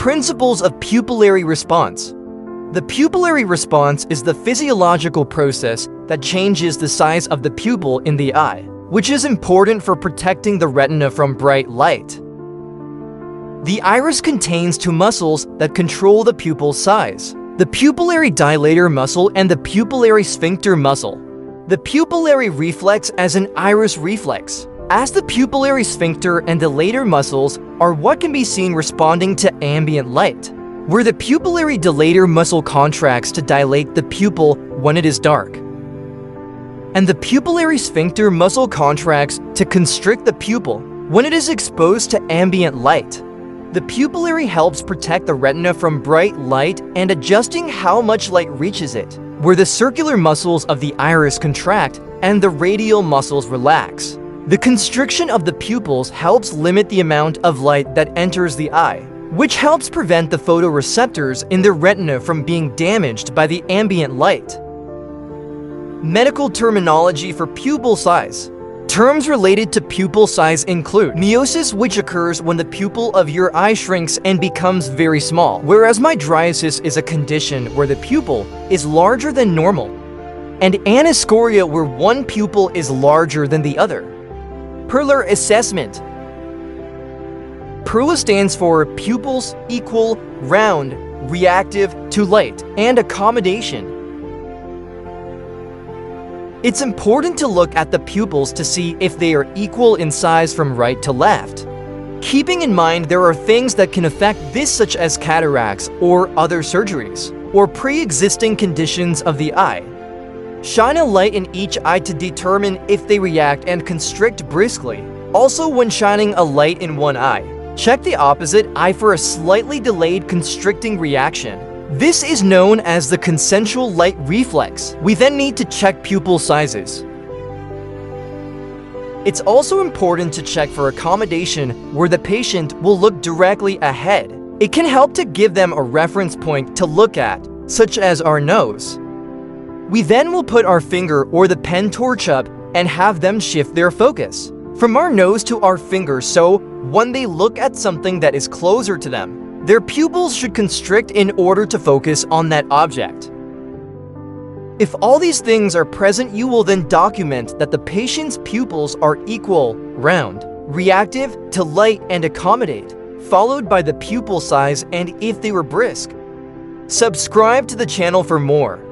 Principles of pupillary response. The pupillary response is the physiological process that changes the size of the pupil in the eye, which is important for protecting the retina from bright light. The iris contains two muscles that control the pupil size: the pupillary dilator muscle and the pupillary sphincter muscle. The pupillary reflex as an iris reflex, as the pupillary sphincter and dilator muscles are what can be seen responding to ambient light, where the pupillary dilator muscle contracts to dilate the pupil when it is dark, and the pupillary sphincter muscle contracts to constrict the pupil when it is exposed to ambient light. The pupillary helps protect the retina from bright light and adjusting how much light reaches it, where the circular muscles of the iris contract and the radial muscles relax. The constriction of the pupils helps limit the amount of light that enters the eye, which helps prevent the photoreceptors in the retina from being damaged by the ambient light. Medical terminology for pupil size. Terms related to pupil size include miosis, which occurs when the pupil of your eye shrinks and becomes very small, whereas mydriasis is a condition where the pupil is larger than normal, and anisocoria, where one pupil is larger than the other. Pupillary assessment. PURLA stands for pupils equal, round, reactive to light, and accommodation. It's important to look at the pupils to see if they are equal in size from right to left. Keeping in mind there are things that can affect this, such as cataracts or other surgeries, or pre-existing conditions of the eye. Shine a light in each eye to determine if they react and constrict briskly. Also, when shining a light in one eye, check the opposite eye for a slightly delayed constricting reaction. This is known as the consensual light reflex. We then need to check pupil sizes. It's also important to check for accommodation, where the patient will look directly ahead. It can help to give them a reference point to look at, such as our nose. We then will put our finger or the pen torch up and have them shift their focus from our nose to our finger, so when they look at something that is closer to them, their pupils should constrict in order to focus on that object. If all these things are present, you will then document that the patient's pupils are equal, round, reactive to light and accommodate, followed by the pupil size and if they were brisk. Subscribe to the channel for more.